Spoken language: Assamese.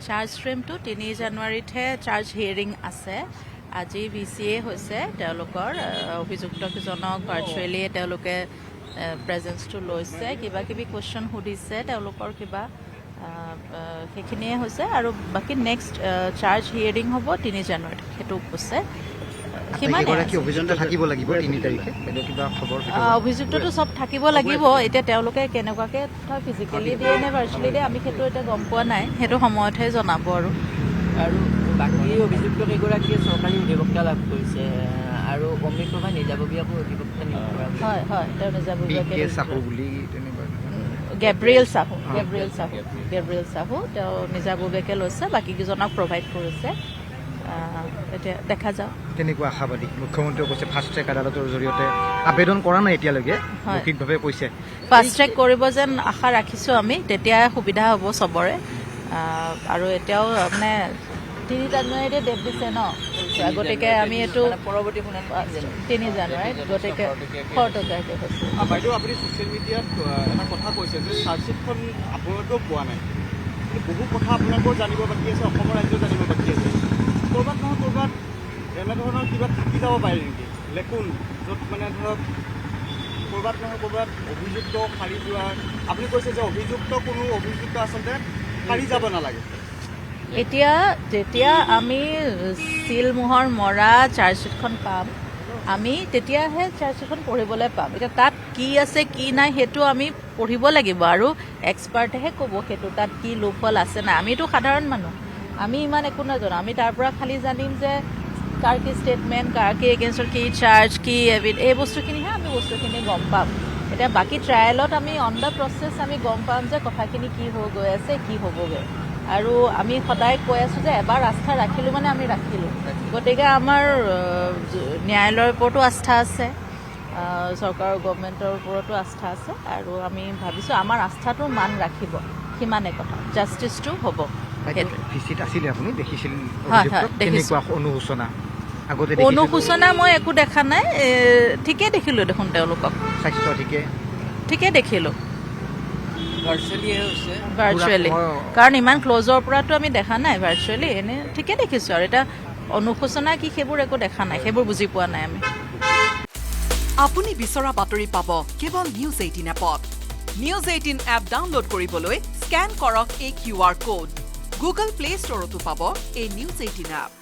চাৰ্জ ফ্ৰেমটো 3 জানুৱাৰীতহে চাৰ্জ হিয়াৰিং আছে আজি VCA হৈছে তেওঁলোকৰ অভিযুক্তকেইজনক ভাৰ্চুৱেলি তেওঁলোকে প্ৰেজেন্সটো লৈছে কিবা কিবি কোৱেশ্যন সুধিছে তেওঁলোকৰ কিবা সেইখিনিয়ে হৈছে আৰু বাকী নেক্সট চাৰ্জ হিয়াৰিং হ'ব 3 জানুৱাৰীত সেইটো কৈছে অভিযুক্তটো চব থাকিব লাগিব এতিয়া তেওঁলোকে কেনেকুৱাকে ফিজিকেলি দিয়ে নে ভাৰ্চুৱেলি দিয়ে আমি সেইটো এতিয়া গম পোৱা নাই সেইটো সময়তহে জনাব আৰু বাকী অভিযুক্ত কেইগৰাকীয়ে চৰকাৰী অধিবক্তা লাভ কৰিছে আৰু অমৃত প্ৰভা নিজাববীয়াকো অধিবক্তা নিয়োগ কৰা হয় হয় তেওঁ নিজাববীয়াকে গেব্ৰিয়েল চাহু তেওঁ নিজাববীয়াকে লৈছে বাকীকেইজনক প্ৰভাইড কৰিছে এতিয়া দেখা যাওক কেনেকুৱা আশাবাদী মুখ্যমন্ত্ৰীয়ে কৈছে ফাষ্ট ট্ৰেক আদালতৰ জৰিয়তে আবেদন কৰা নাই এতিয়ালৈকে মৌখিকভাৱে কৈছে ফাষ্ট ট্ৰেক কৰিব যেন আশা ৰাখিছোঁ আমি তেতিয়া সুবিধা হ'ব চবৰে আৰু এতিয়াও মানে 3 জানুৱাৰীতে ডেট দিছে ন গতিকে আমি এইটো পৰৱৰ্তী 3 জানুৱাৰীত গতিকে খৰতকীয়াকৈ কৈছোঁ বাইদেউ আপুনি ছ'চিয়েল মিডিয়াত এটা কথা কৈছে যে চাৰ্জশ্বিটখন আপোনালোকেও পোৱা নাই কিন্তু বহু কথা আপোনালোকেও জানিব বাকী আছে অসমৰ ৰাজ্যও জানিব বাকী আছে ক'ৰবাত নহয় ক'ৰবাত এনেধৰণৰ কিবা থাকি যাব পাৰে নেকি লেখোন য'ত মানে ধৰক ক'ৰবাত নহয় ক'ৰবাত অভিযুক্ত সাৰি যোৱা আপুনি কৈছে যে কোনো অভিযুক্ত আচলতে সাৰি যাব নালাগে এতিয়া যেতিয়া আমি চিলমোহৰ মৰা চাৰ্জশ্বিটখন পাম আমি তেতিয়াহে চাৰ্জশ্বিটখন পঢ়িবলৈ পাম এতিয়া তাত কি আছে কি নাই সেইটো আমি পঢ়িব লাগিব আৰু এক্সপাৰ্টেহে ক'ব সেইটো তাত কি লোপহল আছে নাই আমিতো সাধাৰণ মানুহ আমি ইমান একো নাজানো আমি তাৰ পৰা খালি জানিম যে কাৰ কি ষ্টেটমেণ্ট কাৰ কি এগেইনষ্টৰ কি চাৰ্জ কি এই বস্তুখিনিহে আমি বস্তুখিনি গম পাম এতিয়া বাকী ট্ৰায়েলত আমি অন দ্য প্ৰচেছ আমি গম পাম যে কথাখিনি কি হৈ গৈ আছে কি হ'বগৈ আৰু আমি সদায় কৈ আছোঁ যে এবাৰ আস্থা ৰাখিলোঁ মানে আমি ৰাখিলোঁ গতিকে আমাৰ ন্যায়ালয়ৰ ওপৰতো আস্থা আছে চৰকাৰৰ গভৰ্ণমেণ্টৰ ওপৰতো আস্থা আছে আৰু আমি ভাবিছোঁ আমাৰ আস্থাটো মান ৰাখিব সিমানে কথা জাষ্টিছটো হ'ব অনুশোচনা মই একো দেখা নাই ঠিকেই দেখিলোঁ দেখোন তেওঁলোকক ঠিকে দেখিলোঁ ভাৰ্চুৱেলি কাৰণ ইমান ক্লজৰ পৰাতো আমি দেখা নাই ভাৰ্চুৱেলি এনে ঠিকে দেখিছোঁ আৰু এতিয়া অনুশোচনা কি সেইবোৰ একো দেখা নাই সেইবোৰ বুজি পোৱা নাই আমি আপুনি বিচৰা বাতৰি পাব কেৱল নিউজ 18 এপত নিউজ 18 এপ ডাউনলোড কৰিবলৈ স্কেন কৰক এই QR কোড গুগল প্লে ষ্টৰতো পাব এই নিউজ 18 এপ